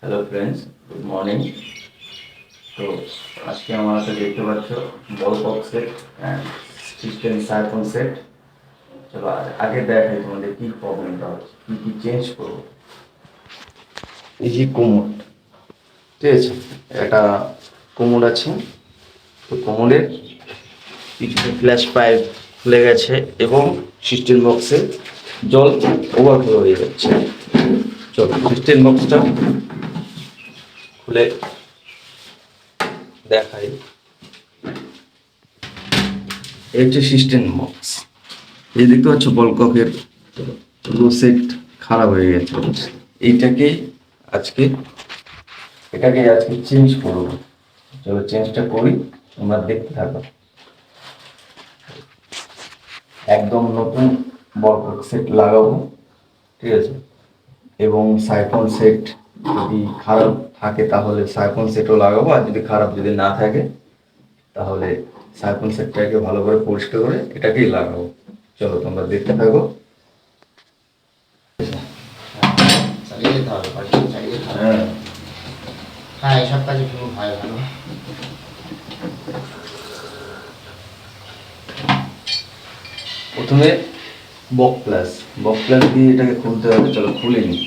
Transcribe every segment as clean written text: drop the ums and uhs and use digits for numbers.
Hello friends, good morning. তো আজকে আমার হাতে দেখতে পাচ্ছ ball box set and system siphon set. চলো আগে দেখাই তোমাদের কী প্রবলেমটা হচ্ছে, কী কী চেঞ্জ করবো। এই যে কোমোড, ঠিক আছে, একটা কোমোড আছে। তো কোমোডের কিছু ফ্ল্যাশ পাইপ খুলে গেছে এবং সিস্টেম বক্সে জল ওভারফ্লো হয়ে যাচ্ছে। চলো সিস্টেম বক্সটা খুলে দেখাই। এই হচ্ছে সিস্টেম বক্স। এই দেখতে পাচ্ছ বলককের সেট খারাপ হয়ে গেছে। এইটাকেই আজকে আজকে চেঞ্জ করবো। চলো চেঞ্জটা করি, তোমরা দেখতে থাকো। একদম নতুন বলকক সেট লাগাবো, ঠিক আছে। এবং সাইফন সেট যদি খারাপ থাকে তাহলে সাইফন সেটও লাগাবো, আর যদি না থাকে তাহলে সাইফন সেটটাকে ভালো করে পরিষ্কার করে এটাকেই লাগাবো। চলো তোমরা দেখতে থাকো। চালিয়ে যেতে হবে, চালিয়ে যেতে হবে। হ্যাঁ, হ্যাঁ, এইসব কাজে খুব হয় ভালো। প্রথমে বক প্লাস দিয়ে এটাকে খুলতে হবে। চলো খুলে নিই।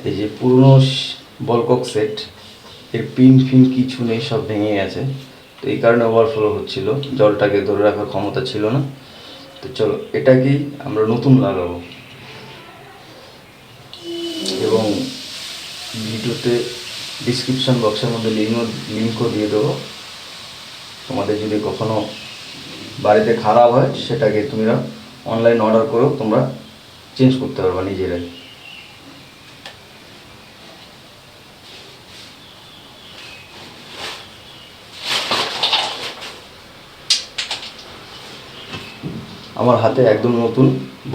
এই যে পুরনো বলকক সেট, এর পিন ফিন কিছু নেই, সব ভেঙে গেছে। তো এই কারণে ওভারফ্লো হচ্ছিল, জলটাকে ধরে রাখার ক্ষমতা ছিল না। তো চলো এটাকেই আমরা নতুন লাগাবো। এবং ভিডিওতে ডিসক্রিপশন বক্সের মধ্যে লিঙ্কও দিয়ে দেবো। তোমাদের যদি কখনো বাড়িতে খারাপ হয় সেটাকে তোমরা অনলাইন অর্ডার করেও তোমরা চেঞ্জ করতে পারবা নিজেরাই। আমার হাতে একদম নতুন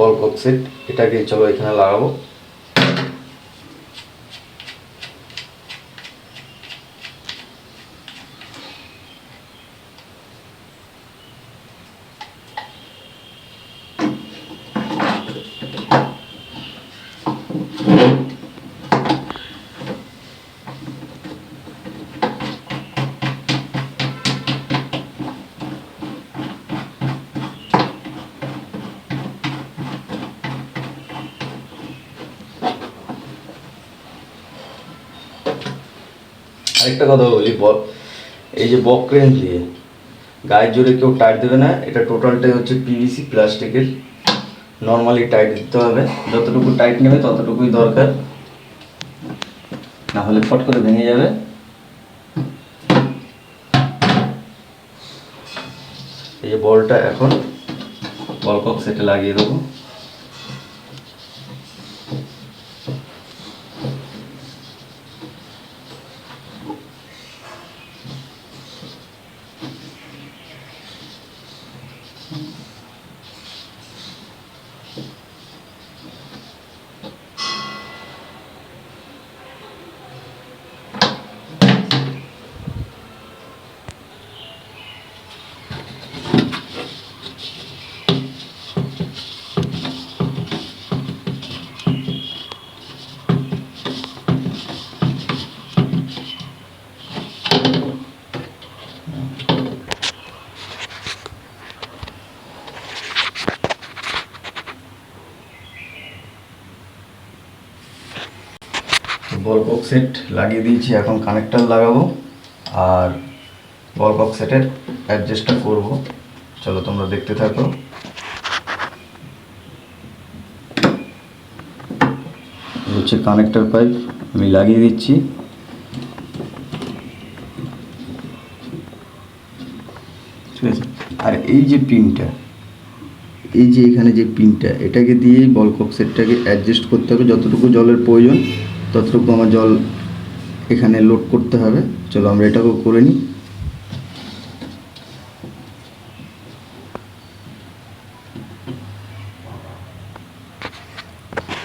বলকক সেট, এটাকে চলো এখানে লাগাবো। আরেকটা কথা বলি, এই যে বক ক্রেন দিয়ে গায়ের জোরে কেউ টাইট দেবে না। এটা টোটালটাই হচ্ছে পিভিসি প্লাস্টিকের। নর্মালি টাইট দিতে হবে, যতটুকু টাইট নেবে ততটুকুই দরকার, না হলে ফট করে ভেঙে যাবে। এই যে বলটা এখন বলকক সেটে লাগিয়ে দেবো। বলকক সেট লাগিয়ে দিয়েছি, এখন কানেক্টার লাগাবো আর বলকক সেটের অ্যাডজাস্টটা করব। চলো তোমরা দেখতে থাকো। হচ্ছে কানেক্টর পাইপ আমি লাগিয়ে দিচ্ছি। এই যে পিনটা, এই যে এখানে যে পিনটা, এটাকে দিয়ে বল কক সেটটাকে অ্যাডজাস্ট করতে হবে। যতটুকু জলের প্রয়োজন ততটুকু আমার জল এখানে লোড করতে হবে। চলো আমরা এটাকেও করে নিই।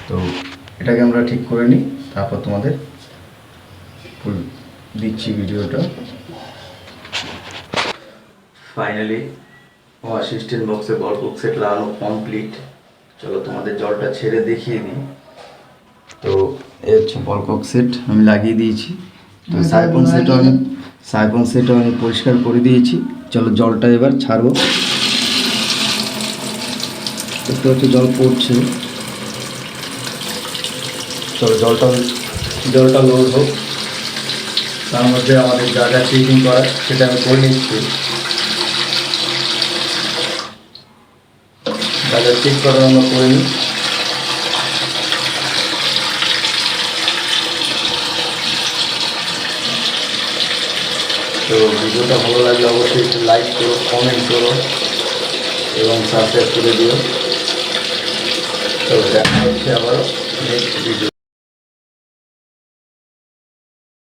তো এটাকে আমরা ঠিক করে নিই, তারপর তোমাদের দিচ্ছি ভিডিওটা। ফাইনালি আমার অ্যাসিস্ট্যান্ট বক্সে বল কক সেট লাগানো কমপ্লিট। চলো তোমাদের জলটা ছেড়ে দেখিয়ে দিই। তো এই হচ্ছে বল কক সেট আমি লাগিয়ে দিয়েছি। তো সাইফন সেটও আমি পরিষ্কার করে দিয়েছি। চলো জলটা এবার ছাড়বো। দেখতে হচ্ছে জল পড়ছে। চলো জলটা লোড হোক, তার মধ্যে আমাদের যা যা চেকিং করার সেটা আমি করে নিচ্ছি। যা যা চেক করার আমরা করে নিই। তো ভিডিওটা ভালো লাগলে অবশ্যই একটু লাইক করো, কমেন্ট করো এবং সাবস্ক্রাইব করে দিও। তো দেখা হচ্ছে আবার নেক্সট ভিডিও।